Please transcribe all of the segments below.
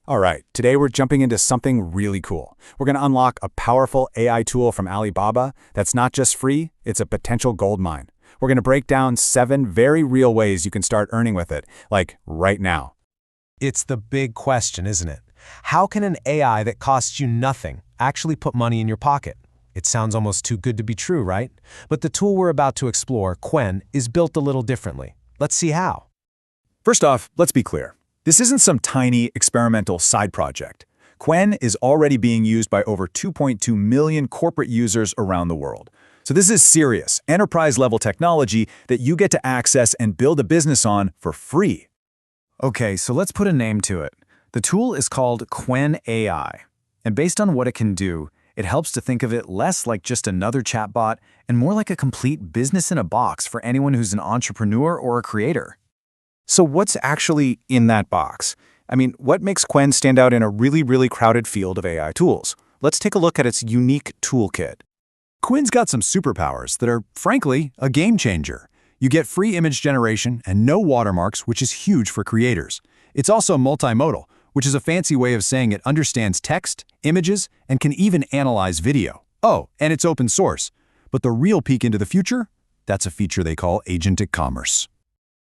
All right, today we're jumping into something really cool. We're going to unlock a powerful AI tool from Alibaba that's not just free, it's a potential gold mine. We're going to break down 7 very real ways you can start earning with it, like right now. It's the big question, isn't it? How can an AI that costs you nothing actually put money in your pocket? It sounds almost too good to be true, right? But the tool we're about to explore, Qwen, is built a little differently. Let's see how. First off, let's be clear. This isn't some tiny experimental side project. Qwen is already being used by over 2.2 million corporate users around the world. So this is serious, enterprise-level technology that you get to access and build a business on for free. Okay, so let's put a name to it. The tool is called Qwen AI. And based on what it can do, it helps to think of it less like just another chatbot and more like a complete business in a box for anyone who's an entrepreneur or a creator. So what's actually in that box? I mean, what makes Qwen stand out in a really crowded field of AI tools? Let's take a look at its unique toolkit. Qwen's got some superpowers that are, frankly, a game changer. You get free image generation and no watermarks, which is huge for creators. It's also multimodal, which is a fancy way of saying it understands text, images, and can even analyze video. Oh, and it's open source. But the real peek into the future? That's a feature they call agentic commerce.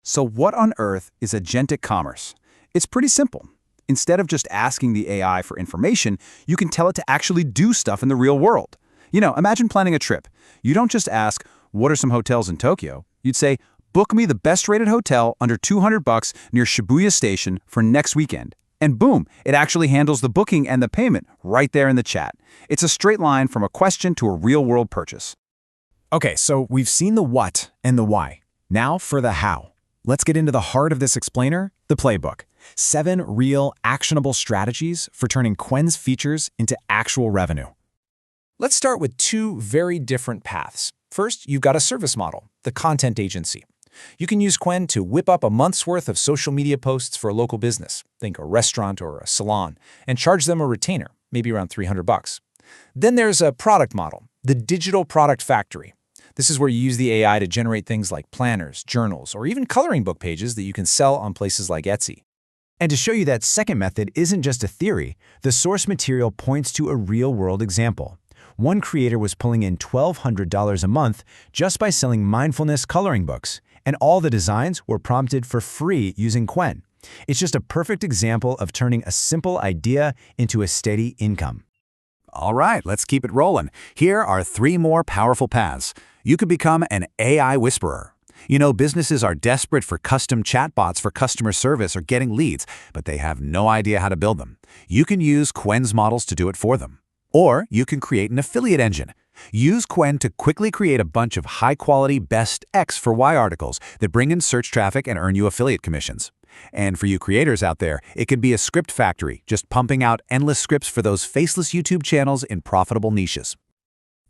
So what on earth is agentic commerce? It's pretty simple. Instead of just asking the AI for information, you can tell it to actually do stuff in the real world. You know, imagine planning a trip. You don't just ask, what are some hotels in Tokyo? You'd say, book me the best-rated hotel under $200 near Shibuya Station for next weekend. And boom, it actually handles the booking and the payment right there in the chat. It's a straight line from a question to a real-world purchase. Okay, so we've seen the what and the why. Now for the how. Let's get into the heart of this explainer, the playbook. 7 real, actionable strategies for turning Qwen's features into actual revenue. Let's start with 2 very different paths. First, you've got a service model, the content agency. You can use Qwen to whip up a month's worth of social media posts for a local business, think a restaurant or a salon, and charge them a retainer, maybe around $300. Then there's a product model, the digital product factory. This is where you use the AI to generate things like planners, journals, or even coloring book pages that you can sell on places like Etsy. And to show you that second method isn't just a theory, the source material points to a real-world example. One creator was pulling in $1,200 a month just by selling mindfulness coloring books, and all the designs were prompted for free using Qwen. It's just a perfect example of turning a simple idea into a steady income. All right, let's keep it rolling. Here are 3 more powerful paths. You could become an AI whisperer. You know, businesses are desperate for custom chatbots for customer service or getting leads, but they have no idea how to build them. You can use Qwen's models to do it for them. Or you can create an affiliate engine. Use Qwen to quickly create a bunch of high-quality best X for Y articles that bring in search traffic and earn you affiliate commissions. And for you creators out there, it could be a script factory, just pumping out endless scripts for those faceless YouTube channels in profitable niches.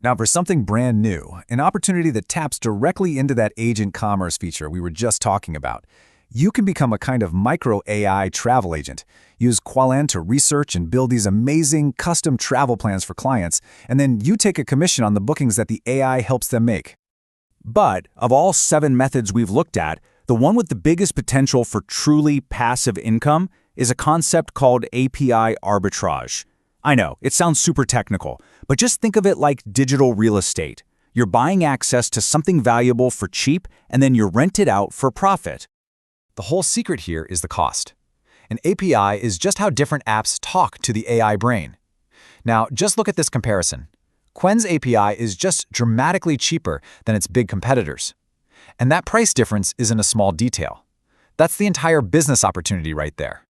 Now for something brand new, an opportunity that taps directly into that agent commerce feature we were just talking about. You can become a kind of micro-AI travel agent. Use Qwen to research and build these amazing custom travel plans for clients, and then you take a commission on the bookings that the AI helps them make. But of all 7 methods we've looked at, the one with the biggest potential for truly passive income is a concept called API arbitrage. I know, it sounds super technical, but just think of it like digital real estate. You're buying access to something valuable for cheap, and then you rent it out for profit. The whole secret here is the cost. An API is just how different apps talk to the AI brain. Now, just look at this comparison. Qwen's API is just dramatically cheaper than its big competitors. And that price difference isn't a small detail. That's the entire business opportunity right there.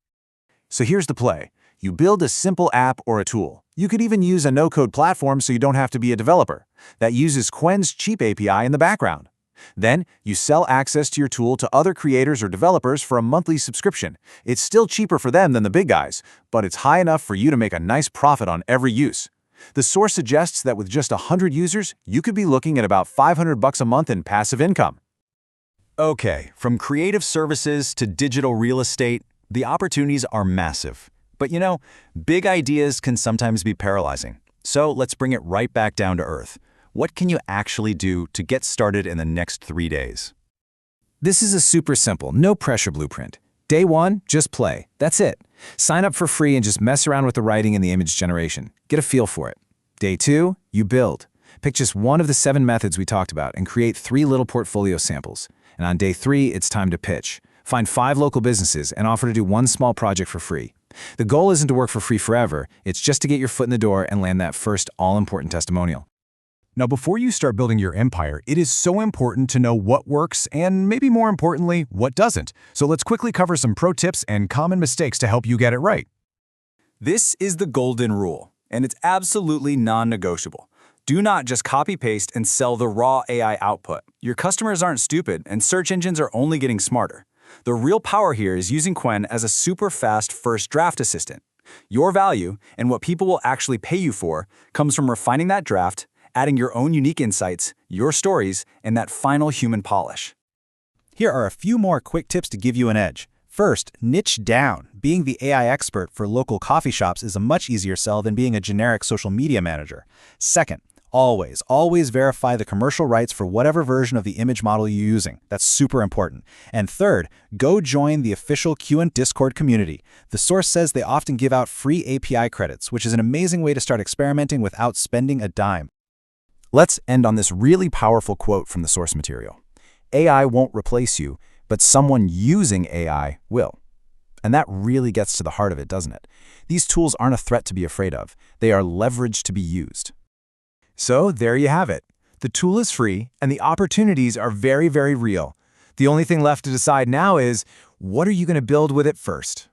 So here's the play. You build a simple app or a tool. You could even use a no-code platform so you don't have to be a developer. That uses Qwen's cheap API in the background. Then, you sell access to your tool to other creators or developers for a monthly subscription. It's still cheaper for them than the big guys, but it's high enough for you to make a nice profit on every use. The source suggests that with just 100 users, you could be looking at about $500 a month in passive income. Okay, from creative services to digital real estate, the opportunities are massive. But you know, big ideas can sometimes be paralyzing. So let's bring it right back down to earth. What can you actually do to get started in the next 3 days? This is a super simple, no-pressure blueprint. Day 1, just play. That's it. Sign up for free and just mess around with the writing and the image generation. Get a feel for it. Day 2, you build. Pick just one of the 7 methods we talked about and create 3 little portfolio samples. And on day 3, it's time to pitch. Find 5 local businesses and offer to do 1 small project for free. The goal isn't to work for free forever, it's just to get your foot in the door and land that first all-important testimonial. Now, before you start building your empire, it is so important to know what works and, maybe more importantly, what doesn't. So let's quickly cover some pro tips and common mistakes to help you get it right. This is the golden rule, and it's absolutely non-negotiable. Do not just copy-paste and sell the raw AI output. Your customers aren't stupid, and search engines are only getting smarter. The real power here is using Qwen as a super fast first draft assistant. Your value, and what people will actually pay you for, comes from refining that draft, adding your own unique insights, your stories, and that final human polish. Here are a few more quick tips to give you an edge. First, niche down. Being the AI expert for local coffee shops is a much easier sell than being a generic social media manager. Second, always verify the commercial rights for whatever version of the image model you're using. That's super important. And third, go join the official Qwen Discord community. The source says they often give out free API credits, which is an amazing way to start experimenting without spending a dime. Let's end on this really powerful quote from the source material. AI won't replace you, but someone using AI will. And that really gets to the heart of it, doesn't it? These tools aren't a threat to be afraid of. They are leverage to be used. So there you have it. The tool is free, and the opportunities are very, very real. The only thing left to decide now is, what are you going to build with it first?